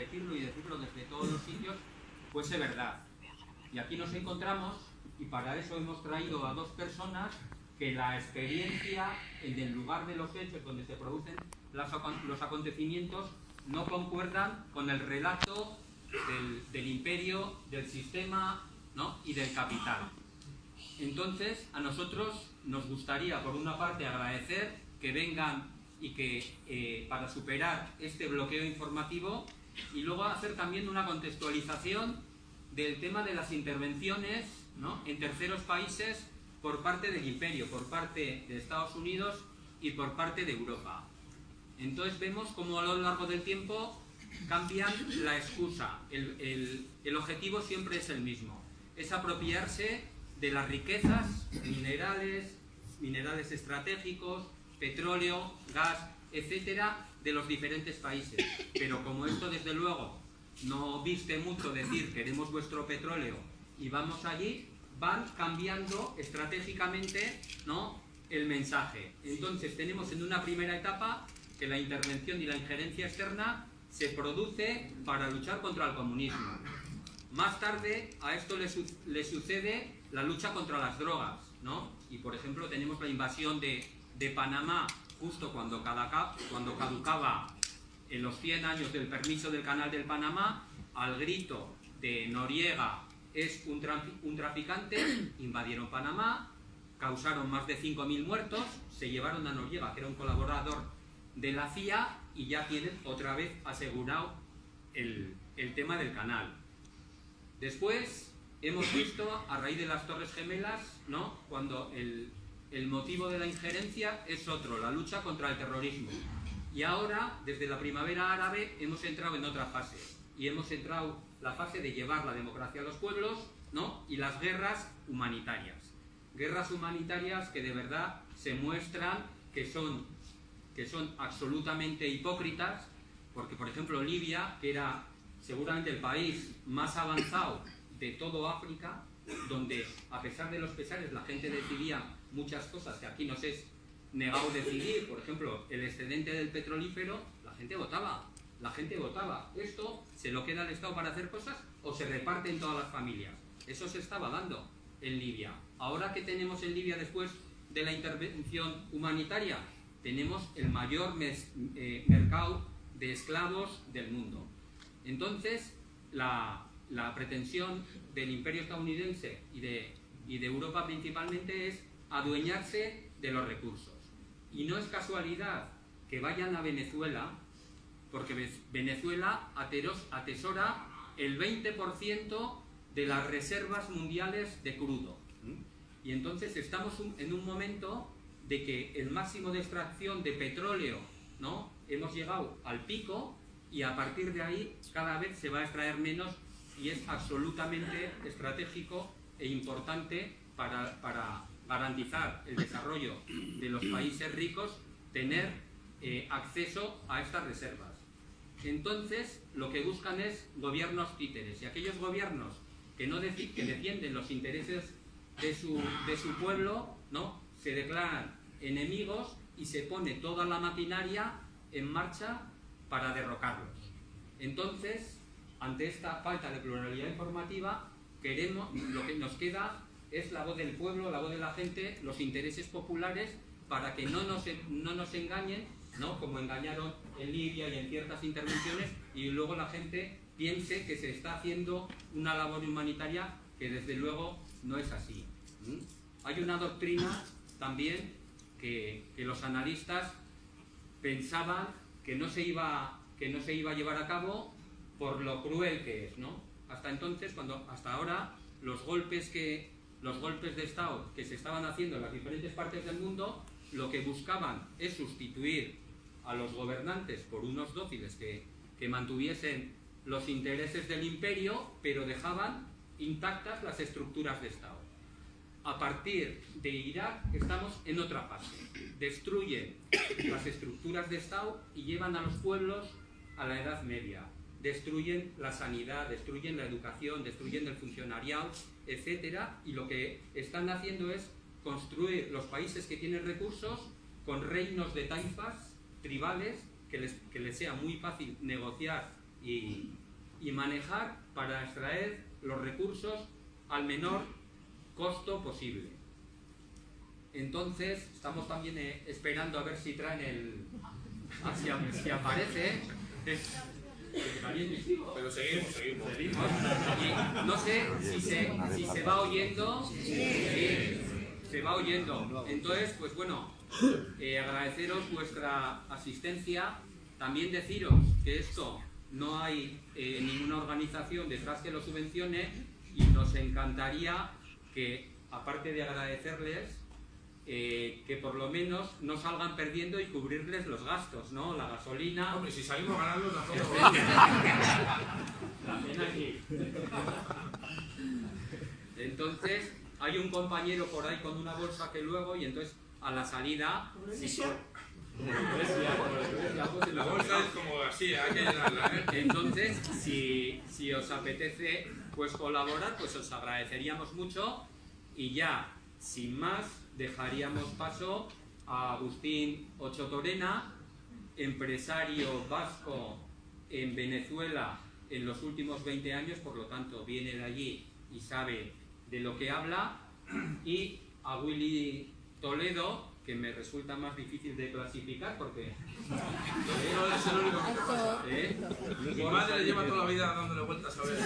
repetirlo y decirlo desde todos los sitios fuese verdad. Y aquí nos encontramos, y para eso hemos traído a dos personas que la experiencia en el lugar de los hechos donde se producen los acontecimientos no concuerdan con el relato del imperio, del sistema, ¿no?, y del capital. Entonces, a nosotros nos gustaría, por una parte, agradecer que vengan y que para superar este bloqueo informativo, y luego hacer también una contextualización del tema de las intervenciones, ¿no?, en terceros países por parte del imperio, por parte de Estados Unidos y por parte de Europa. Entonces vemos cómo a lo largo del tiempo cambian la excusa. El objetivo siempre es el mismo, es apropiarse de las riquezas minerales estratégicos, petróleo, gas, etcétera, de los diferentes países. Pero como esto desde luego no viste mucho decir queremos vuestro petróleo y vamos allí, van cambiando estratégicamente, ¿no?, el mensaje. Entonces tenemos en una primera etapa que la intervención y la injerencia externa se produce para luchar contra el comunismo. Más tarde a esto le sucede la lucha contra las drogas, ¿no? Y por ejemplo tenemos la invasión de Panamá justo cuando caducaba en los 100 años del permiso del Canal del Panamá, al grito de Noriega es un traficante, invadieron Panamá, causaron más de 5.000 muertos, se llevaron a Noriega, que era un colaborador de la CIA, y ya tienen otra vez asegurado el tema del canal. Después hemos visto, a raíz de las Torres Gemelas, ¿no?, cuando el motivo de la injerencia es otro, la lucha contra el terrorismo. Y ahora, desde la primavera árabe, hemos entrado en otra fase. Y hemos entrado la fase de llevar la democracia a los pueblos, ¿no?, y las guerras humanitarias. Guerras humanitarias que de verdad se muestran que son absolutamente hipócritas, porque por ejemplo Libia, que era seguramente el país más avanzado de todo África, donde a pesar de los pesares la gente decidía muchas cosas que aquí nos es negado decidir, por ejemplo el excedente del petrolífero, la gente votaba. Esto se lo queda al Estado para hacer cosas o se reparte en todas las familias. Eso se estaba dando en Libia. Ahora, ¿qué tenemos en Libia después de la intervención humanitaria? Tenemos el mayor mercado de esclavos del mundo. Entonces, la pretensión del imperio estadounidense y de Europa principalmente es adueñarse de los recursos. Y no es casualidad que vayan a Venezuela, porque Venezuela atesora el 20% de las reservas mundiales de crudo. Y entonces estamos en un momento de que el máximo de extracción de petróleo, ¿no?, hemos llegado al pico, y a partir de ahí cada vez se va a extraer menos, y es absolutamente estratégico e importante para garantizar el desarrollo de los países ricos, tener acceso a estas reservas. Entonces lo que buscan es gobiernos títeres, y aquellos gobiernos que defienden los intereses de su pueblo, ¿no?, se declaran enemigos y se pone toda la maquinaria en marcha para derrocarlos. Entonces, ante esta falta de pluralidad informativa, lo que nos queda es la voz del pueblo, la voz de la gente, los intereses populares, para que no nos engañen, ¿no?, como engañaron en Libia y en ciertas intervenciones, y luego la gente piense que se está haciendo una labor humanitaria que desde luego no es así. Hay una doctrina también que los analistas pensaban que no se iba a llevar a cabo por lo cruel que es, ¿no? Hasta ahora los golpes de Estado que se estaban haciendo en las diferentes partes del mundo, lo que buscaban es sustituir a los gobernantes por unos dóciles que mantuviesen los intereses del imperio, pero dejaban intactas las estructuras de Estado. A partir de Irak estamos en otra fase. Destruyen las estructuras de Estado y llevan a los pueblos a la Edad Media. Destruyen la sanidad, destruyen la educación, destruyen el funcionariado, etcétera, y lo que están haciendo es construir los países que tienen recursos con reinos de taifas tribales que les sea muy fácil negociar y manejar para extraer los recursos al menor costo posible. Entonces, estamos también esperando a ver si traen el... si aparece... Pero seguimos. Y no sé si se va oyendo. Sí, se va oyendo. Entonces, pues bueno, agradeceros vuestra asistencia. También deciros que esto no hay ninguna organización detrás que lo subvencione y nos encantaría que, aparte de agradecerles, que por lo menos no salgan perdiendo y cubrirles los gastos, ¿no? La gasolina... Hombre, si salimos ganando, la cena aquí. Entonces, hay un compañero por ahí con una bolsa que luego, y entonces a la salida... La bolsa es como así, hay que llenarla, ¿eh? Entonces, si os apetece pues colaborar, pues os agradeceríamos mucho y ya, sin más, dejaríamos paso a Agustín Ochotorena, empresario vasco en Venezuela en los últimos 20 años, por lo tanto viene de allí y sabe de lo que habla, y a Willy Toledo, que me resulta más difícil de clasificar porque Toledo es el único. Mi madre lleva toda la vida dándole vueltas a ver.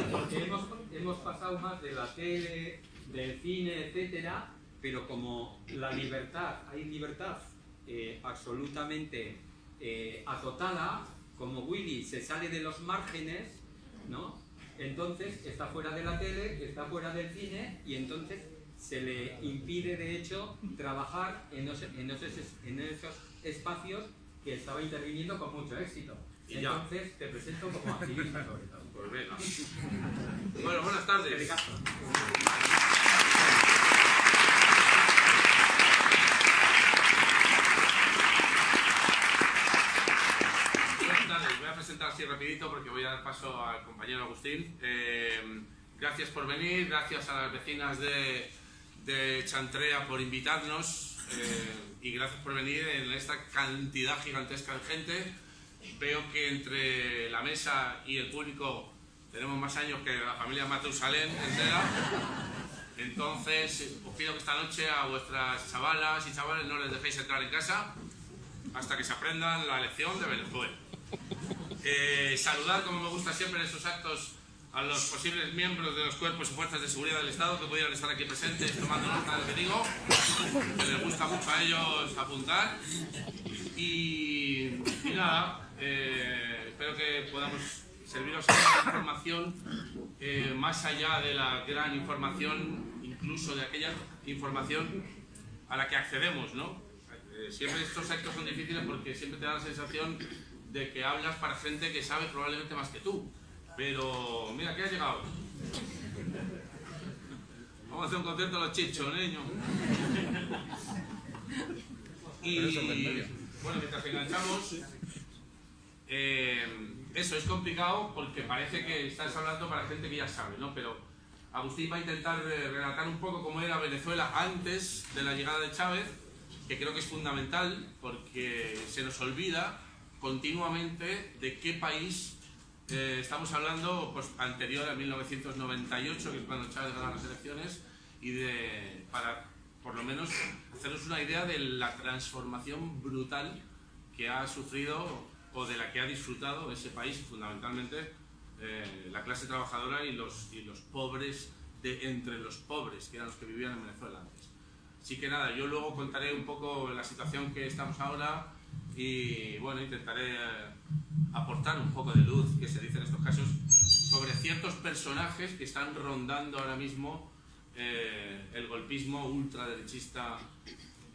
Porque hemos pasado más de la tele, del cine, etcétera, pero como la libertad, hay libertad absolutamente acotada, como Willy se sale de los márgenes, ¿no? Entonces está fuera de la tele, está fuera del cine y entonces se le impide de hecho trabajar en esos espacios que estaba interviniendo con mucho éxito. Entonces te presento como activista sobre todo. Pues venga. Bueno, buenas tardes. Voy a presentar así rapidito porque voy a dar paso al compañero Agustín. Gracias por venir, gracias a las vecinas de Chantrea por invitarnos y gracias por venir en esta cantidad gigantesca de gente. Veo que entre la mesa y el público tenemos más años que la familia Matusalén entera. Entonces os pido que esta noche a vuestras chavalas y chavales no les dejéis entrar en casa hasta que se aprendan la lección de Venezuela. Saludar, como me gusta siempre en estos actos, a los posibles miembros de los cuerpos y fuerzas de seguridad del Estado que pudieran estar aquí presentes tomando nota de lo que digo, que les gusta mucho a ellos apuntar. Y nada, espero que podamos serviros de información más allá de la gran información, incluso de aquella información a la que accedemos, ¿no? Siempre estos actos son difíciles porque siempre te da la sensación de que hablas para gente que sabe probablemente más que tú. Pero, mira, ¿qué ha llegado? Vamos a hacer un concierto de los chichos, niños. Y, bueno, mientras enganchamos, eso es complicado porque parece que estás hablando para gente que ya sabe, ¿no? Pero Agustín va a intentar relatar un poco cómo era Venezuela antes de la llegada de Chávez, que creo que es fundamental porque se nos olvida continuamente de qué país estamos hablando, pues anterior a 1998, que es cuando Chávez gana las elecciones, y para por lo menos hacernos una idea de la transformación brutal que ha sufrido o de la que ha disfrutado ese país, fundamentalmente la clase trabajadora y los pobres entre los pobres, que eran los que vivían en Venezuela antes. Así que nada, yo luego contaré un poco la situación que estamos ahora y bueno, intentaré aportar un poco de luz, que se dice en estos casos, sobre ciertos personajes que están rondando ahora mismo el golpismo ultraderechista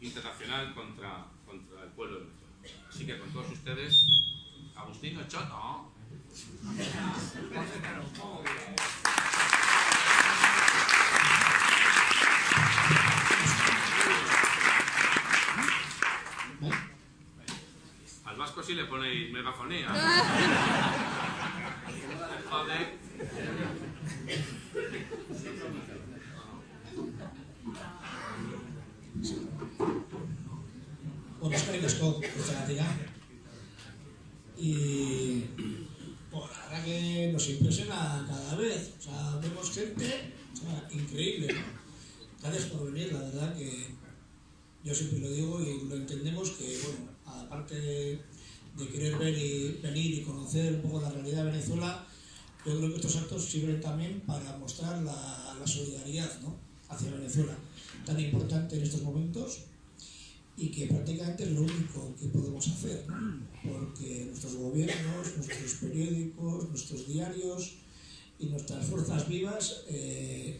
internacional contra el pueblo de Venezuela. Así que con todos ustedes, Agustín Ochoto. Al vasco sí le ponéis megafonía. Joder. Bueno, eskerrik asko guztiagatik. Y nos impresiona cada vez. O sea, vemos gente, o sea, increíble, ¿no? Gracias por venir, la verdad que yo siempre lo digo y lo entendemos que, bueno, aparte de querer venir y conocer un poco la realidad de Venezuela, yo creo que estos actos sirven también para mostrar la solidaridad, ¿no?, hacia Venezuela, tan importante en estos momentos y que prácticamente es lo único que podemos hacer, ¿no? Porque nuestros gobiernos, nuestros periódicos, nuestros diarios y nuestras fuerzas vivas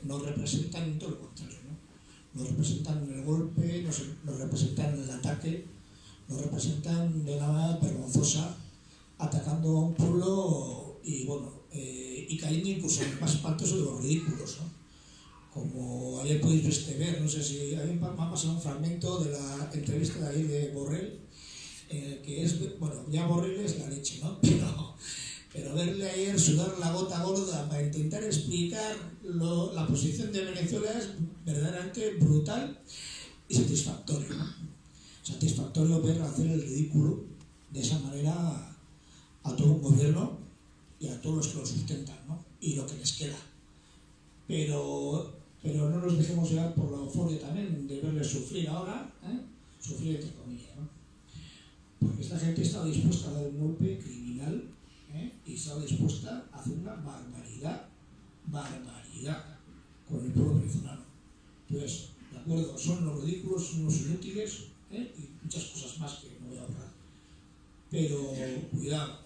nos representan todo lo contrario, ¿no? Nos representan en el golpe, nos representan en el ataque, nos representan de una manera vergonzosa, atacando a un pueblo y, bueno, y cayendo incluso en el más espantoso de los ridículos, ¿no? Como ayer podéis ver, no sé si a mí me ha pasado un fragmento de la entrevista de ayer de Borrell, que es, bueno, ya Borrell es la leche, ¿no? Pero verle ayer sudar la gota gorda para intentar explicar la posición de Venezuela es verdaderamente brutal y satisfactorio, ¿no? Satisfactorio ver hacer el ridículo de esa manera a todo un gobierno y a todos los que lo sustentan, ¿no? Y lo que les queda. Pero no nos dejemos llevar por la euforia también de verles sufrir ahora, sufrir entre comillas, ¿no? Porque esta gente está dispuesta a dar un golpe criminal, y está dispuesta a hacer una barbaridad con el pueblo venezolano. Entonces, de acuerdo, son los ridículos, son los inútiles, y muchas cosas más que no voy a ahorrar. Pero cuidado,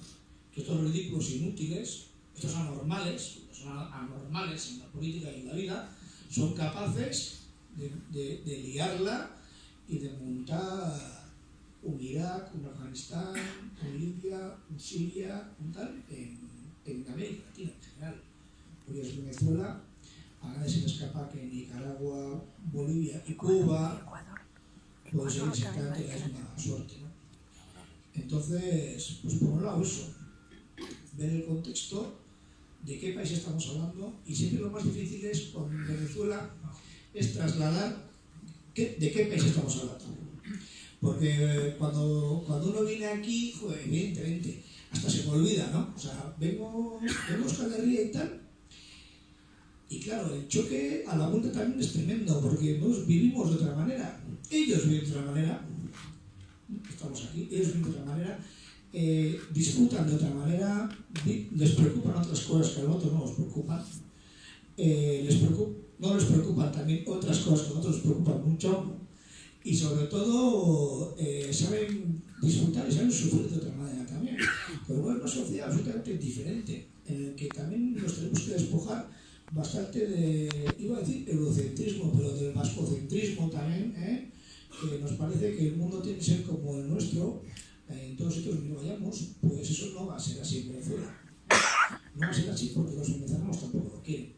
que estos ridículos inútiles, estos anormales en la política y en la vida, son capaces de liarla y de montar un Irak, un Afganistán, un Libia, un Siria, un tal, en América Latina en general. Hoy es Venezuela, a nadie se le escapa que Nicaragua, Bolivia y Cuba pueden ser exactamente la misma suerte, ¿no? Entonces, pues por un lado eso, ver el contexto de qué país estamos hablando, y siempre lo más difícil es con Venezuela es trasladar de qué país estamos hablando. Porque cuando uno viene aquí, joder, evidentemente, hasta se me olvida, ¿no? O sea, vemos Calerría y tal, y claro, el choque a la vuelta también es tremendo, porque nosotros vivimos de otra manera, ellos viven de otra manera, estamos aquí, ellos viven de otra manera, disfrutan de otra manera, les preocupan otras cosas que a nosotros no nos preocupan, no les preocupan también otras cosas que a nosotros nos preocupan mucho, y sobre todo saben disfrutar y saben sufrir de otra manera también. Pero bueno, es una sociedad absolutamente diferente, en la que también nos tenemos que despojar bastante de, iba a decir eurocentrismo, pero del vascocentrismo también, que nos parece que el mundo tiene que ser como el nuestro, en todos sitios donde vayamos. Pues eso no va a ser así en Venezuela. No va a ser así porque los venezolanos tampoco lo quieren.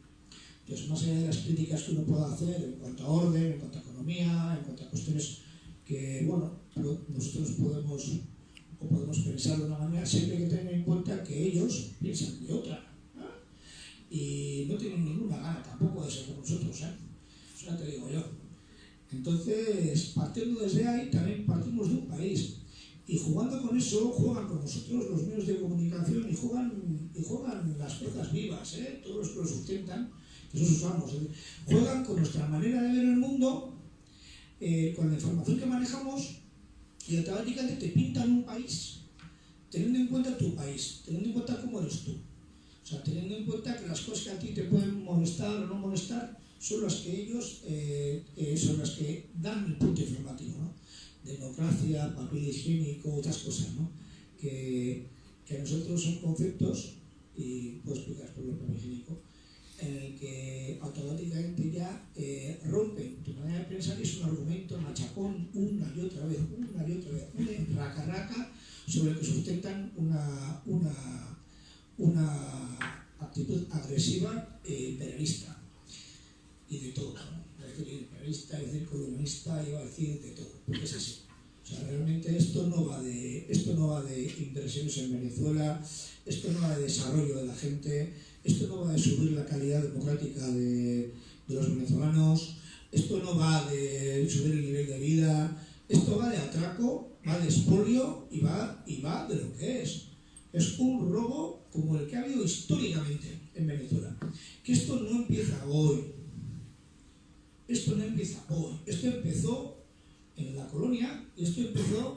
Entonces, más allá de las críticas que uno pueda hacer en cuanto a orden, en cuanto a economía, en cuanto a cuestiones que, bueno, nosotros podemos pensar de una manera, siempre hay que tener en cuenta que ellos piensan de otra, y no tienen ninguna gana tampoco de ser como nosotros, eso ya te digo yo. Entonces, partiendo desde ahí, también partimos de un país, y jugando con eso, juegan con nosotros los medios de comunicación y juegan las fuerzas vivas, todos los que lo sustentan, que esos usamos, juegan con nuestra manera de ver el mundo, con la información que manejamos, y automáticamente te pintan un país teniendo en cuenta tu país, teniendo en cuenta cómo eres tú. O sea, teniendo en cuenta que las cosas que a ti te pueden molestar o no molestar son las que ellos, son las que dan el punto informativo, ¿no? Democracia, papel higiénico, otras cosas, ¿no? Que a nosotros son conceptos, y puedo explicar por el papel higiénico, en el que automáticamente ya rompen tu manera de pensar, y es un argumento machacón una y otra vez, una raca sobre el que sustentan una actitud agresiva e imperialista, y de todo, ¿no? Decir imperialista, decir colonialista, iba a decir de todo, porque es así. O sea, realmente esto no va de inversiones en Venezuela, esto no va de desarrollo de la gente, esto no va de subir la calidad democrática de los venezolanos, esto no va de subir el nivel de vida, esto va de atraco, va de expolio y va de lo que es. Es un robo como el que ha habido históricamente en Venezuela. Que esto no empieza hoy. Esto no empieza hoy. Esto empezó en la colonia y esto empezó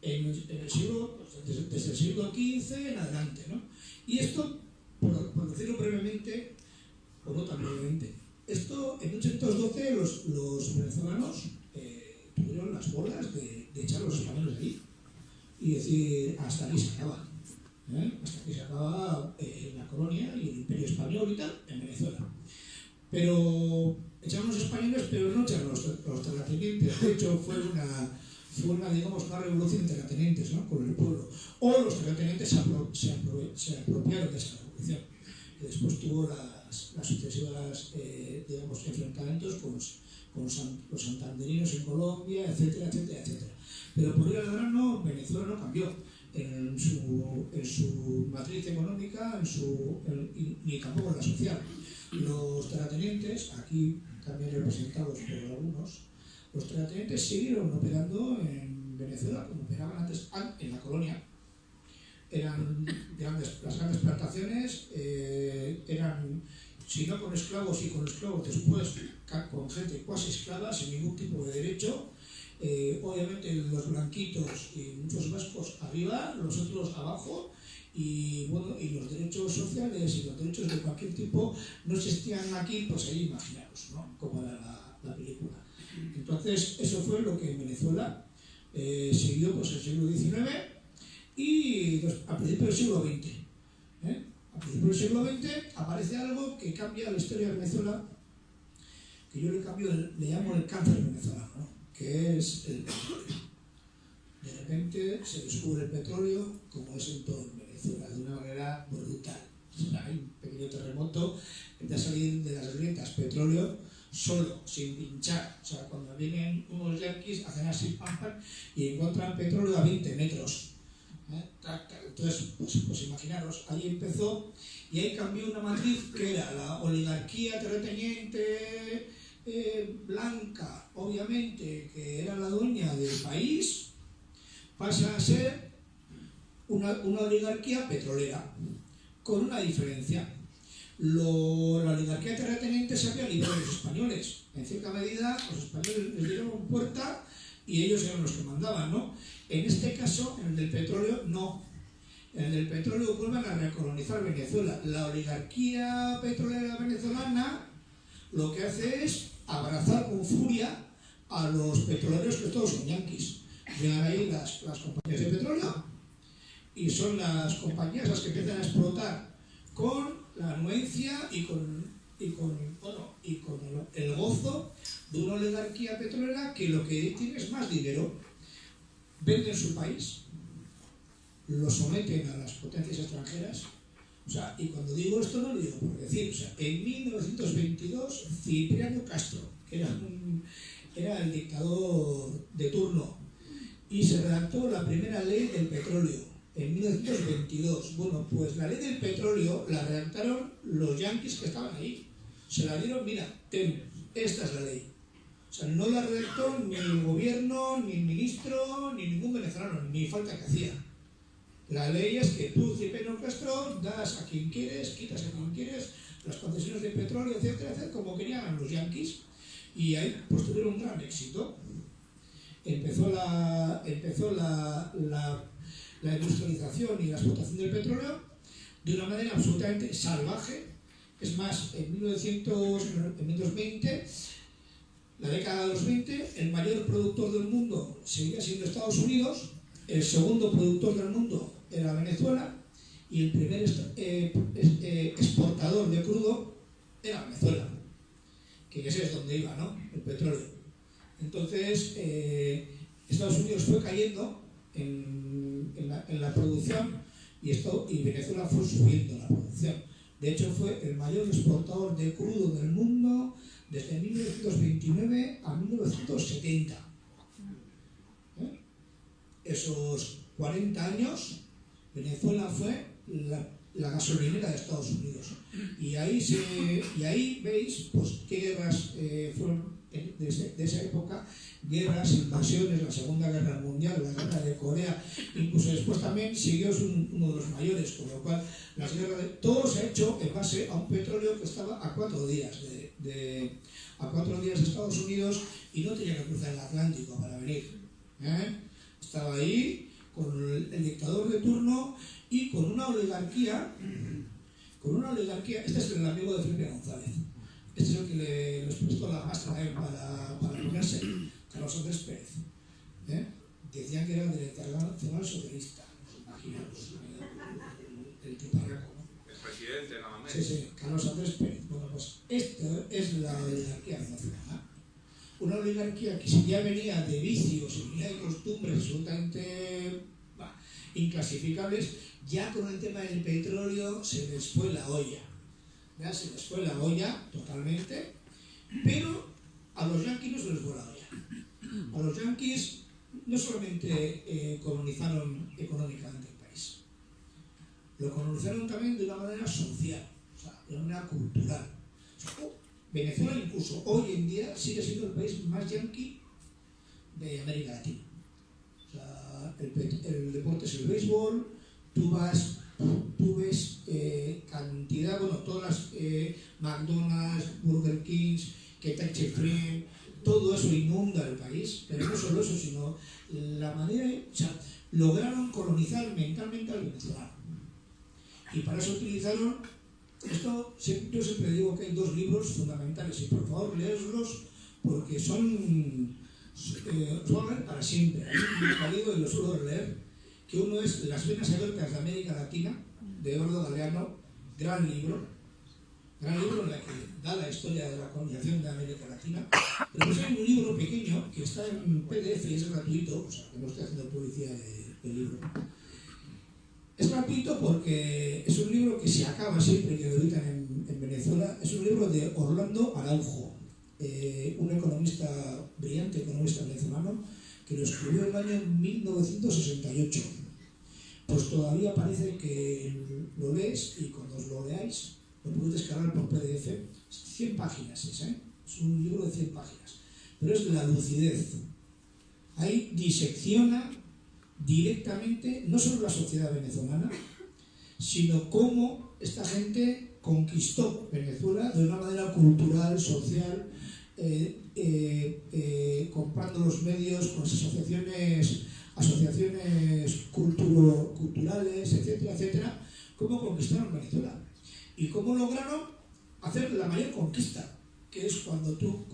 en el siglo, desde el siglo XV en adelante, ¿no? Y esto, por decirlo brevemente, o no tan brevemente, esto en 1812 los venezolanos tuvieron las bolas de echar a los españoles de allí y decir, hasta aquí se acaba. Hasta aquí se acaba la colonia y el imperio español y tal en Venezuela. Pero echaron los españoles, pero no echaron los terratenientes. De hecho, fue una digamos, una revolución de terratenientes, ¿no? Con el pueblo. O los terratenientes se apropiaron de esa revolución. Y después tuvo las sucesivas digamos, enfrentamientos con los santanderinos en Colombia, etcétera, etcétera, etcétera. Pero por ir al grano, Venezuela no cambió en su matriz económica, ni tampoco en la social. Los terratenientes, aquí también representados por algunos, los terratenientes siguieron operando en Venezuela como operaban antes en la colonia. Las grandes plantaciones eran, si no con esclavos y con esclavos después con gente cuasi esclava, sin ningún tipo de derecho. Obviamente los blanquitos y muchos vascos arriba, los otros abajo, y bueno, y los derechos sociales y los derechos de cualquier tipo no existían aquí, pues ahí imaginaros, ¿no? Como era la película. Entonces eso fue lo que en Venezuela siguió pues el siglo XIX y a principios del siglo XX. A principios del siglo XX aparece algo que cambia la historia de Venezuela, que yo le llamo el cáncer venezolano, ¿no? Que es el petróleo. De repente se descubre el petróleo, como es en todo Venezuela, de una manera brutal. O sea, hay un pequeño terremoto, empieza a salir de las grietas petróleo solo, sin pinchar. O sea, cuando vienen unos yanquis, hacen así, pam, pam, y encuentran petróleo a 20 metros. Entonces, pues imaginaros, ahí empezó, y ahí cambió una matriz que era la oligarquía terrateniente blanca, obviamente, que era la dueña del país, pasa a ser una oligarquía petrolera, con una diferencia. La oligarquía terrateniente se había librado de los españoles. En cierta medida, los españoles les dieron puerta y ellos eran los que mandaban, ¿no? En este caso, en el del petróleo, no. En el del petróleo vuelven a recolonizar Venezuela. La oligarquía petrolera venezolana lo que hace es abrazar con furia a los petroleros, que todos son yanquis. Llegan ahí las compañías de petróleo y son las compañías las que empiezan a explotar con la anuencia y con el gozo de una oligarquía petrolera que lo que tiene es más dinero. Venden su país, lo someten a las potencias extranjeras. O sea, y cuando digo esto no lo digo por decir. O sea, en 1922 Cipriano Castro, que era el dictador de turno, y se redactó la primera ley del petróleo en 1922. Bueno, pues la ley del petróleo la redactaron los yanquis que estaban ahí. Se la dieron, mira, esta es la ley. O sea, no la redactó ni el gobierno, ni el ministro, ni ningún venezolano, ni falta que hacía. La ley es que tú, Cipriano Castro, das a quien quieres, quitas a quien quieres, las concesiones de petróleo, etcétera, etcétera, como querían los yanquis. Y ahí pues tuvieron un gran éxito. Empezó la industrialización y la explotación del petróleo de una manera absolutamente salvaje. Es más, en 1920, la década de los 20, el mayor productor del mundo seguía siendo Estados Unidos, el segundo productor del mundo era Venezuela y el primer exportador de crudo era Venezuela, que ese es donde iba, ¿no? El petróleo. Entonces, Estados Unidos fue cayendo en la producción y Venezuela fue subiendo la producción. De hecho, fue el mayor exportador de crudo del mundo desde 1929 a 1970. Esos 40 años, Venezuela fue la gasolinera de Estados Unidos. Y ahí veis pues, qué guerras fueron de esa época, guerras, invasiones, la Segunda Guerra Mundial, la Guerra de Corea, incluso después también siguió uno de los mayores, con lo cual las guerras todo se ha hecho en base a un petróleo que estaba a 4 días de Estados Unidos y no tenía que cruzar el Atlántico para venir. Estaba ahí con el dictador de turno y con una oligarquía. Este es el amigo de Felipe González. Este es el que les prestó la pasta para ponerse, Carlos Andrés Pérez. Decían que era el internacional socialista. Imaginaos, el tiparraco, ¿no? El presidente, nada más. Sí, Carlos Andrés Pérez. Bueno, pues esta es la oligarquía venezolana. Una oligarquía que ya venía de vicios y venía de costumbres absolutamente inclasificables, ya con el tema del petróleo se les fue la olla. Ya se les fue la olla totalmente, pero a los yanquis no se les fue la olla. A los yanquis no solamente colonizaron económicamente el país, lo colonizaron también de una manera social, o sea, de una manera cultural. Venezuela incluso hoy en día sigue siendo el país más yanqui de América Latina. O sea, el deporte es el béisbol, tú ves cantidad, bueno, todas las McDonald's, Burger Kings, Kentucky Fried, todo eso inunda el país, pero no solo eso, sino la manera, o sea, lograron colonizar mentalmente al venezolano. Y para eso utilizaron esto. Yo siempre digo que hay 2 libros fundamentales y por favor leerlos porque son van a leer para siempre. Hay un libro y lo suelo leer, que uno es Las venas abiertas de América Latina, de Eduardo Galeano, gran libro en el que da la historia de la colonización de América Latina. Pero pues hay un libro pequeño que está en PDF y es gratuito, o sea, que no estoy haciendo publicidad del libro. Es gratuito porque es un libro que se acaba siempre que lo editan en Venezuela. Es un libro de Orlando Araujo, un economista, brillante economista venezolano, que lo escribió en el año 1968. Pues todavía parece que lo lees y cuando os lo leáis lo podéis descargar por PDF. 100 páginas es un libro de 100 páginas. Pero es la lucidez. Ahí disecciona directamente no solo la sociedad venezolana, sino cómo esta gente conquistó Venezuela de una manera cultural, social, comprando los medios con las asociaciones culturales, etcétera, etcétera, cómo conquistaron Venezuela y cómo lograron hacer la mayor conquista, que es cuando tú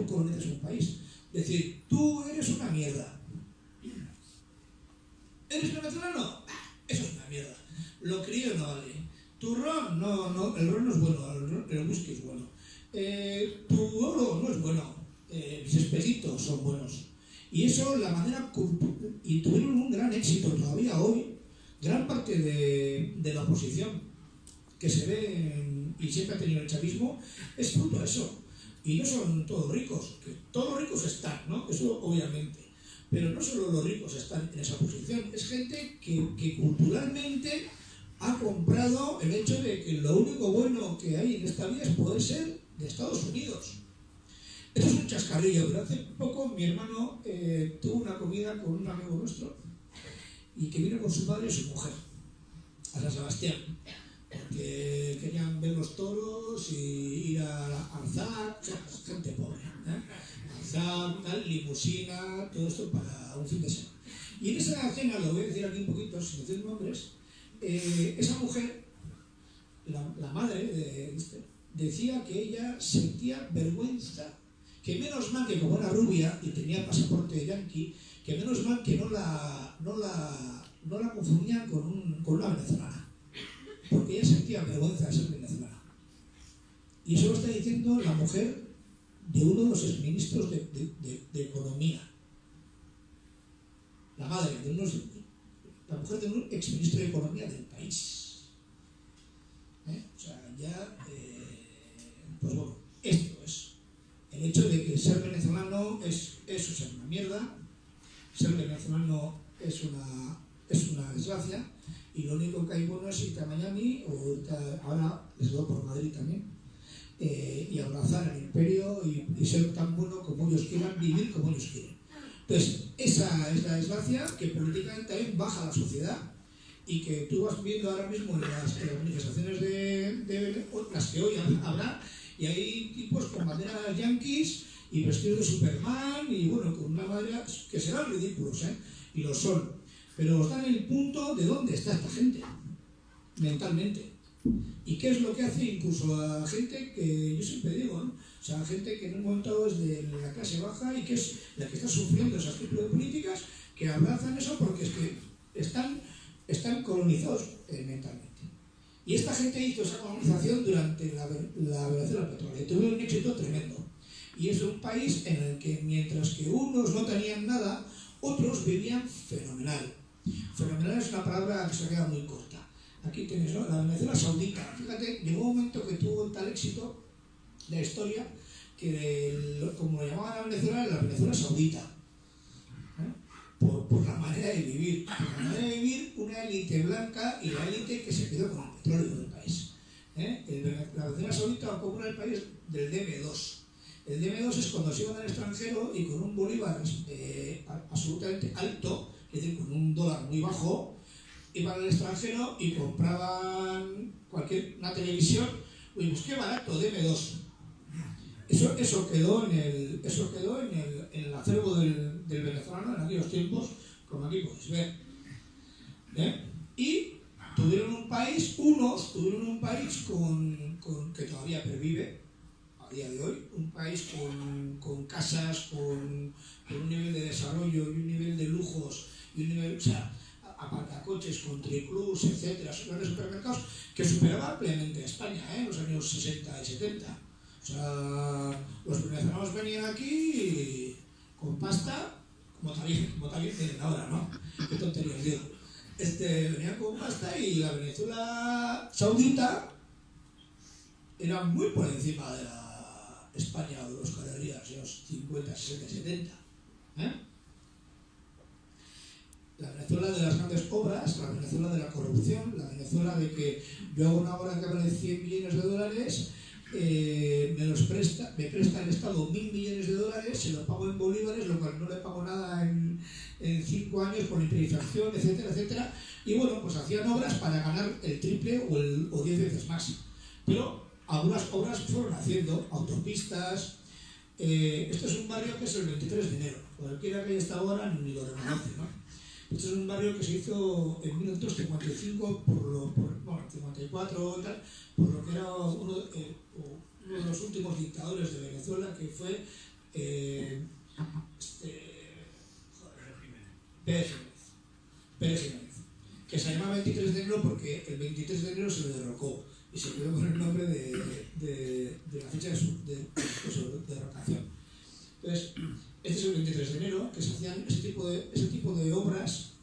colonizas un país. Es decir, tú eres una mierda. ¿Eres venezolano? Eso es una mierda. Lo crío no vale. Tu ron, no, el ron no es bueno, el whisky es bueno. Tu oro no es bueno. Mis especitos son buenos. Y eso, la manera... Y tuvieron un gran éxito todavía hoy. Gran parte de la oposición que se ve y siempre ha tenido el chavismo es fruto de eso. Y no son todos ricos, que todos ricos están, ¿no? Eso obviamente. Pero no solo los ricos están en esa posición, es gente que culturalmente ha comprado el hecho de que lo único bueno que hay en esta vida es poder ser de Estados Unidos. Esto es un chascarrillo, pero hace poco mi hermano tuvo una comida con un amigo nuestro y que vino con su madre y su mujer a San Sebastián, porque querían ver los toros y ir a alzar, gente pobre, tal, limusina, todo esto para un fin de semana. Y en esa cena, lo voy a decir aquí un poquito, sin decir nombres, esa mujer, la madre decía que ella sentía vergüenza, que menos mal que como era rubia y tenía pasaporte yanqui, que menos mal que no la confundían con una venezolana, porque ella sentía vergüenza de ser venezolana. Y eso lo está diciendo la mujer de uno de los exministros de Economía. La madre la mujer de un exministro de Economía del país. O sea, ya, pues bueno, esto es. El hecho de que ser venezolano es ser una mierda, ser venezolano es una desgracia, y lo único que hay bueno es irte a Miami, o ahora les doy por Madrid también, y abrazar el imperio y ser tan bueno como ellos quieran, vivir como ellos quieren. Entonces, esa es la desgracia que políticamente también baja la sociedad y que tú vas viendo ahora mismo en las manifestaciones de las que hoy habrá, y hay tipos con banderas yanquis y vestidos de Superman y bueno, con una bandera que serán ridículos, y lo son, pero os dan el punto de dónde está esta gente mentalmente y qué es lo que hace incluso a gente que yo siempre digo, ¿no? O sea, gente que en un momento es de la clase baja y que es la que está sufriendo esas tipos de políticas, que abrazan eso porque es que están colonizados mentalmente. Y esta gente hizo esa colonización durante la Venezuela petrolera y tuvieron un éxito tremendo. Y es un país en el que mientras que unos no tenían nada, otros vivían fenomenal. Fenomenal es una palabra que se queda muy corta. Aquí tenéis, ¿no?, la Venezuela saudita. Fíjate, llegó un momento que tuvo tal éxito de la historia que, como lo llamaban a Venezuela, la Venezuela saudita. Por la manera de vivir. Por la manera de vivir, una élite blanca y la élite que se quedó con el petróleo del país. La Venezuela saudita ocupa el país del DM2. El DM2 es cuando se iban al extranjero y con un bolívar absolutamente alto, es decir, con un dólar muy bajo, iban al extranjero y compraban una televisión. Uy, pues qué barato, DM2. Eso quedó en el acervo del venezolano en aquellos tiempos, como aquí podéis ver. Y tuvieron un país que todavía pervive a día de hoy, un país con casas, con un nivel de desarrollo y un nivel de lujos y un nivel, o sea, apartacoches con triclus, etcétera, supermercados que superaba ampliamente a España en los años 60 y 70. O sea, los venezolanos venían aquí con pasta, como también tienen ahora, ¿no? Qué tonterías digo. Venían con pasta y la Venezuela saudita era muy por encima de la España de los calorías, de los 50, 60, 70. La Venezuela de las grandes obras, la Venezuela de la corrupción, la Venezuela de que yo hago una obra que vale 100 millones de dólares, me presta el Estado 1.000 millones de dólares, se lo pago en bolívares, lo cual no le pago nada en 5 años por indemnización, etcétera, etcétera. Y bueno, pues hacían obras para ganar el triple o 10 veces más. Pero algunas obras fueron haciendo, autopistas. Esto es un barrio que es el 23 de enero. Cualquiera que haya estado ahora ni lo reconoce, ¿no? Esto es un barrio que se hizo en 1955 bueno, 54 y tal, por lo que era uno de los últimos dictadores de Venezuela, que fue Pérez Jiménez, que se llama 23 de enero porque el 23 de enero se le derrocó y se quedó con el nombre de la fecha de su derrocación. Entonces, este es el 23 de enero, que se hacían ese tipo de obras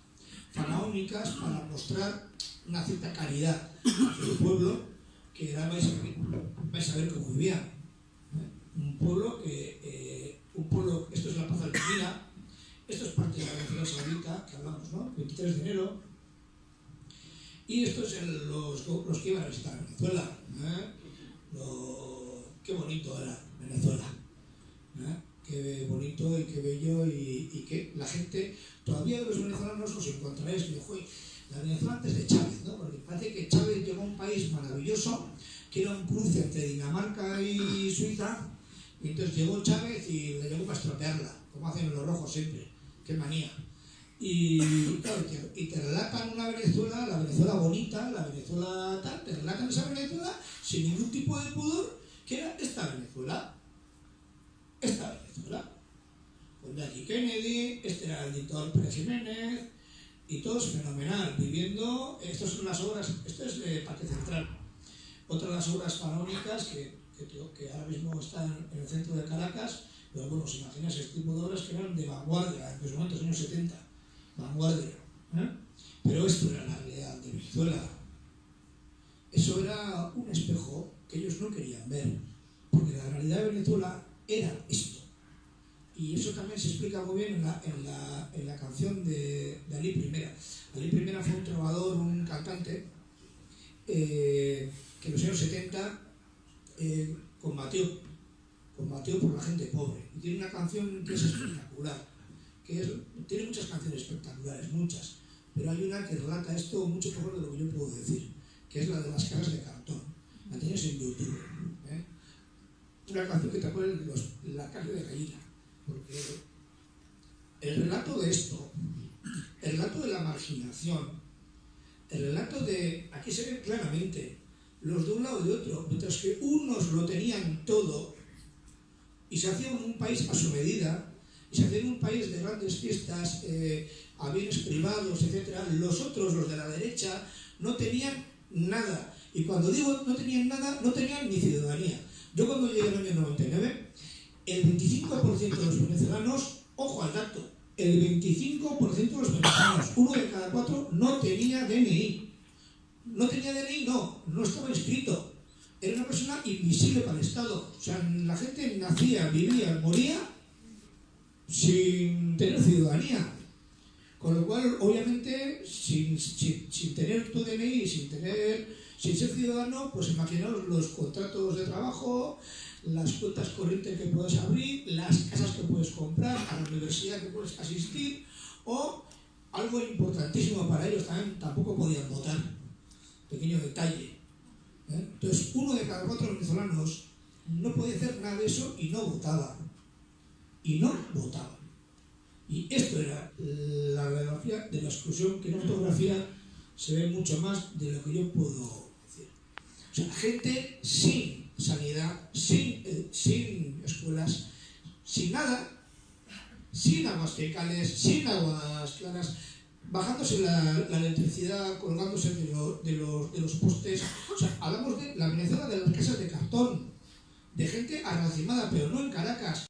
faraónicas para mostrar una cierta caridad hacia el pueblo, que era, vais a ver cómo vivían. Un pueblo, esto es la Plaza Altamira, esto es parte de la Venezuela saudita, que hablamos, ¿no? 23 de enero, y estos son los que iban a visitar Venezuela. Qué bonito era Venezuela. Qué bonito y qué bello y que la gente, todavía de los venezolanos os encontraréis que, la Venezuela antes de Chávez, ¿no? Porque parece que Chávez llegó a un país maravilloso, que era un cruce entre Dinamarca y Suiza, y entonces llegó Chávez y le llegó para estropearla, como hacen los rojos siempre, qué manía. Y claro, te relatan una Venezuela, la Venezuela bonita, la Venezuela tal, te relatan esa Venezuela sin ningún tipo de pudor, que era esta Venezuela. Con Jackie Kennedy, este era el dictador Pérez Jiménez, y todos fenomenal, viviendo. Estas son las obras, esto es de Parque Central. Otra de las obras faraónicas que ahora mismo están en el centro de Caracas, pero bueno, os imagináis este tipo de obras que eran de vanguardia, en los momentos años 70, vanguardia. Pero esto era la realidad de Venezuela. Eso era un espejo que ellos no querían ver, porque la realidad de Venezuela era esto. Y eso también se explica muy bien en la canción de Alí Primera. Alí Primera fue un trovador, un cantante, que en los años 70 combatió por la gente pobre. Y tiene una canción que es espectacular, tiene muchas canciones espectaculares, muchas, pero hay una que relata esto mucho mejor de lo que yo puedo decir, que es la de las casas de cartón. La tienes en YouTube, ¿eh? Una canción que te acuerdas de la carne de gallina, porque el relato de esto, el relato de la marginación, el relato de, aquí se ve claramente, los de un lado y de otro, mientras que unos lo tenían todo y se hacía un país a su medida, y se hacía un país de grandes fiestas, a bienes privados, etc. Los otros, los de la derecha, no tenían nada. Y cuando digo no tenían nada, no tenían ni ciudadanía. Yo cuando llegué en el año 99, el 25% de los venezolanos, ojo al dato, el 25% de los venezolanos, 1 de cada 4, no tenía DNI. No tenía DNI, no estaba inscrito. Era una persona invisible para el Estado. O sea, la gente nacía, vivía, moría sin tener ciudadanía. Con lo cual, obviamente, sin tener tu DNI, sin ser ciudadano, pues imaginaos los contratos de trabajo, las cuentas corrientes que puedes abrir, las casas que puedes comprar, a la universidad que puedes asistir, o algo importantísimo para ellos también, tampoco podían votar. Pequeño detalle. Entonces, 1 de cada 4 venezolanos no podía hacer nada de eso y no votaba. Y esto era la radiografía de la exclusión, que en fotografía se ve mucho más de lo que yo puedo decir. O sea, gente sin sanidad, sin escuelas, sin nada, sin aguas fecales, sin aguas claras, bajándose la electricidad, colgándose de los postes. O sea, hablamos de la Venezuela de las casas de cartón, de gente arracimada, pero no en Caracas.